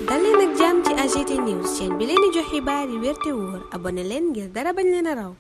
dal leen ak jàmm ci AGT News chaîne bi leen di jox xibaar yi wér te wóor abonné leen ngir dara bañ leen a raw.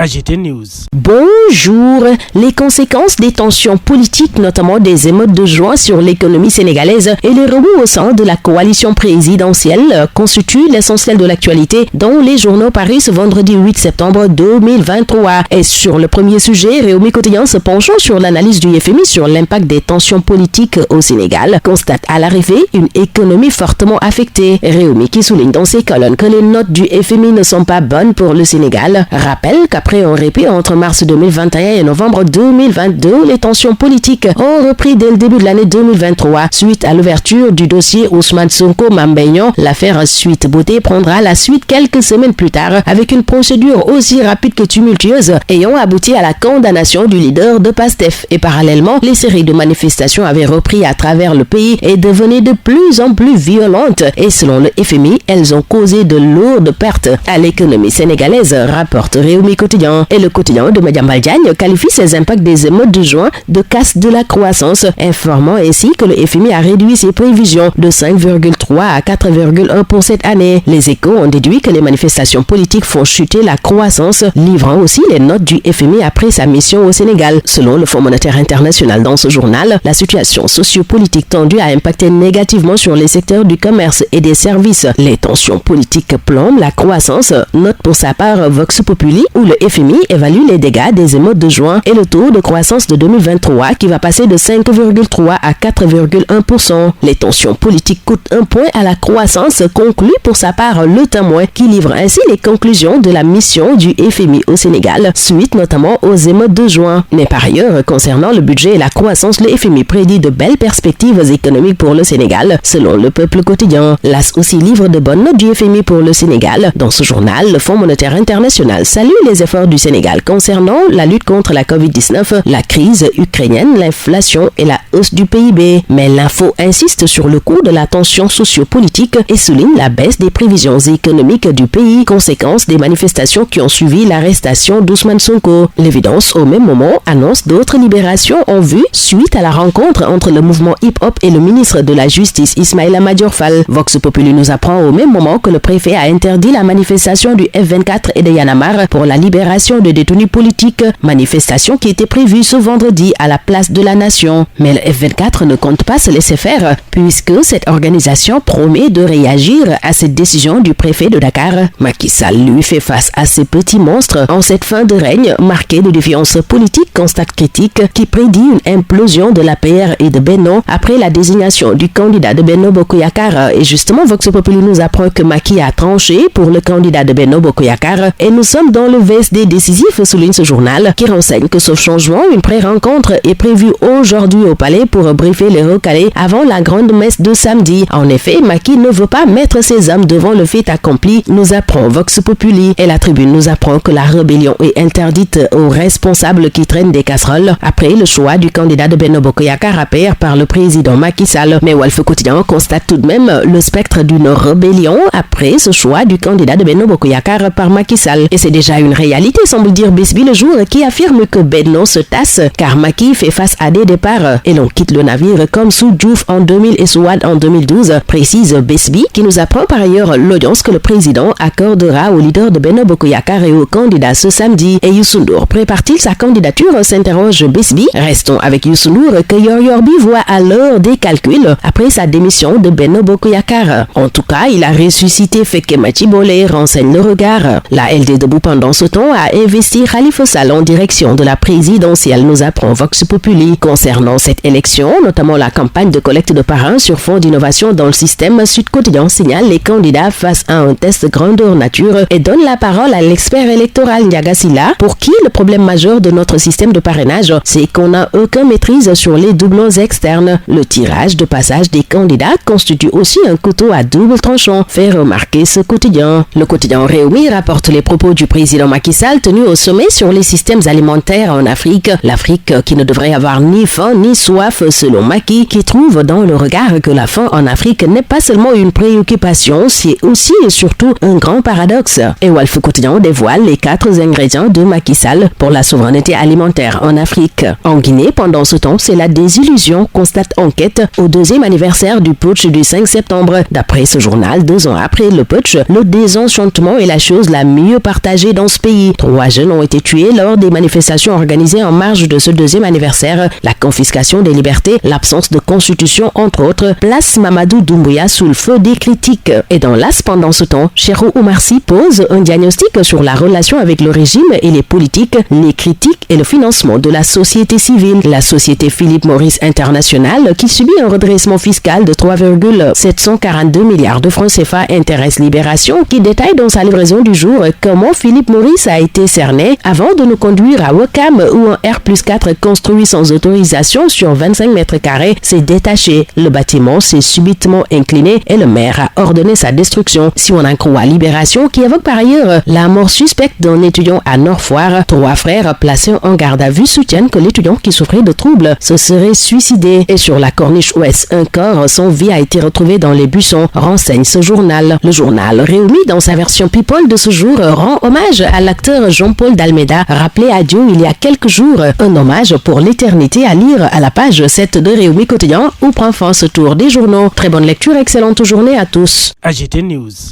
AGT News. Bonjour. Les conséquences des tensions politiques, notamment des émeutes de juin sur l'économie sénégalaise et les remous au sein de la coalition présidentielle constituent l'essentiel de l'actualité dans les journaux parus ce vendredi 8 septembre 2023. Et sur le premier sujet, Réumi Quotidien se penchant sur l'analyse du FMI sur l'impact des tensions politiques au Sénégal, constate à l'arrivée une économie fortement affectée. Réumi qui souligne dans ses colonnes que les notes du FMI ne sont pas bonnes pour le Sénégal, rappelle qu'après un répit entre mars 2021 et novembre 2022, les tensions politiques ont repris dès le début de l'année 2023. Suite à l'ouverture du dossier Ousmane Sonko Mame Mbaye Niang, l'affaire Sweet Beauté prendra la suite quelques semaines plus tard avec une procédure aussi rapide que tumultueuse ayant abouti à la condamnation du leader de PASTEF. Et parallèlement, les séries de manifestations avaient repris à travers le pays et devenaient de plus en plus violentes. Et selon le FMI, elles ont causé de lourdes pertes à l'économie sénégalaise, rapporte Réumi Quotidien. Et le quotidien de Madiambal Diagne qualifie ces impacts des émeutes de juin de casse de la croissance, informant ainsi que le FMI a réduit ses prévisions de 5,3 à 4,1 pour cette année. Les Échos ont déduit que les manifestations politiques font chuter la croissance, livrant aussi les notes du FMI après sa mission au Sénégal. Selon le Fonds monétaire international dans ce journal, la situation sociopolitique tendue a impacté négativement sur les secteurs du commerce et des services. Les tensions politiques plombent la croissance, note pour sa part Vox Populi, où le FMI évalue les dégâts des émeutes de juin et le taux de croissance de 2023 qui va passer de 5,3 à 4,1%. Les tensions politiques coûtent un point à la croissance, conclut pour sa part Le Témoin, qui livre ainsi les conclusions de la mission du FMI au Sénégal, suite notamment aux émeutes de juin. Mais par ailleurs, concernant le budget et la croissance, le FMI prédit de belles perspectives économiques pour le Sénégal, selon le Peuple quotidien. L'AS aussi livre de bonnes notes du FMI pour le Sénégal. Dans ce journal, le Fonds monétaire international salue les efforts du Sénégal concernant la lutte contre la Covid-19, la crise ukrainienne, l'inflation et la hausse du PIB. Mais l'info insiste sur le coût de la tension sociopolitique et souligne la baisse des prévisions économiques du pays, conséquence des manifestations qui ont suivi l'arrestation d'Ousmane Sonko. L'évidence, au même moment, annonce d'autres libérations en vue suite à la rencontre entre le mouvement hip-hop et le ministre de la Justice Ismaïla Madior Fall. Vox Populi nous apprend au même moment que le préfet a interdit la manifestation du F24 et de Y'en a marre pour la libération de détenus politiques, manifestation qui était prévue ce vendredi à la place de la Nation. Mais le F24 ne compte pas se laisser faire, puisque cette organisation promet de réagir à cette décision du préfet de Dakar. Macky Sall lui fait face à ces petits monstres en cette fin de règne marquée de défiance politique, constate critique qui prédit une implosion de l'APR et de Benno après la désignation du candidat de Benno Bokk Yakaar. Et justement, Vox Populi nous apprend que Macky a tranché pour le candidat de Benno Bokk Yakaar et nous sommes dans le VSD décisif, souligne ce journal, qui renseigne que sauf changement, une pré-rencontre est prévue aujourd'hui au palais pour briefer les recalés avant la grande messe de samedi. En effet, Macky ne veut pas mettre ses hommes devant le fait accompli, nous apprend Vox Populi. Et la Tribune nous apprend que la rébellion est interdite aux responsables qui traînent des casseroles après le choix du candidat de Benno Bokk Yakaar APR par le président Macky Sall. Mais Walf Quotidien constate tout de même le spectre d'une rébellion après ce choix du candidat de Benno Bokk Yakaar par Macky Sall. Et c'est déjà une réalité, semble dire Besbi Le Jour, qui affirme que Benno se tasse car Macky fait face à des départs et l'on quitte le navire comme sous Diouf en 2000 et sous Wade en 2012, précise Besbi, qui nous apprend par ailleurs l'audience que le président accordera au leader de Benno Bokk Yakaar et au candidat ce samedi. Et Youssou Ndour prépare-t-il sa candidature, s'interroge Besbi. Restons avec Youssou Ndour que Yor Yorbi voit alors des calculs après sa démission de Benno Bokk Yakaar. En tout cas, il a ressuscité Fekema Tibolé, renseigne Le Regard. La LD Debout pendant ce temps a investi Khalifa Sall en direction de la présidentielle, nous apprend Vox Populi. Concernant cette élection, notamment la campagne de collecte de parrains sur fond d'innovation dans le système, Sud Quotidien signale les candidats face à un test grandeur nature et donne la parole à l'expert électoral Ndiaga Sylla, pour qui le problème majeur de notre système de parrainage, c'est qu'on n'a aucune maîtrise sur les doublons externes. Le tirage de passage des candidats constitue aussi un couteau à double tranchant, fait remarquer ce quotidien. Le quotidien Réumi rapporte les propos du président Macky Sall tenu au sommet sur les systèmes alimentaires en Afrique. L'Afrique qui ne devrait avoir ni faim ni soif selon Macky, qui trouve dans le regard que la faim en Afrique n'est pas seulement une préoccupation, c'est aussi et surtout un grand paradoxe. Et Walf Quotidien dévoile les 4 ingrédients de Macky Sall pour la souveraineté alimentaire en Afrique. En Guinée, pendant ce temps, c'est la désillusion, constate Enquête, au 2e anniversaire du putsch du 5 septembre. D'après ce journal, 2 ans après le putsch, le désenchantement est la chose la mieux partagée dans ce pays. 3 jeunes ont été tués lors des manifestations organisées en marge de ce 2e anniversaire. La confiscation des libertés, l'absence de constitution, entre autres, place Mamadou Doumbouya sous le feu des critiques. Et dans l'As, pendant ce temps, Cheikhou Oumar Sy pose un diagnostic sur la relation avec le régime et les politiques, les critiques et le financement de la société civile. La société Philip Morris International, qui subit un redressement fiscal de 3,742 milliards de francs CFA, intéresse Libération, qui détaille dans sa livraison du jour comment Philip Morris a été cerné avant de nous conduire à Wakam, où un R+4 construit sans autorisation sur 25 mètres carrés s'est détaché. Le bâtiment s'est subitement incliné et le maire a ordonné sa destruction. Si on en croit Libération, qui évoque par ailleurs la mort suspecte d'un étudiant à Nord-Foire, 3 frères placés en garde à vue soutiennent que l'étudiant qui souffrait de troubles se serait suicidé. Et sur la corniche ouest, un corps sans vie a été retrouvé dans les buissons, renseigne ce journal. Le journal Réumi, dans sa version People de ce jour, rend hommage à l'acteur Jean-Paul d'Almeida, rappelé à Dieu il y a quelques jours. Un hommage pour l'éternité à lire à la page 7 de Réumi Quotidien, où prend fin ce tour des journaux. Très bonne lecture, excellente journée à tous. AGT News.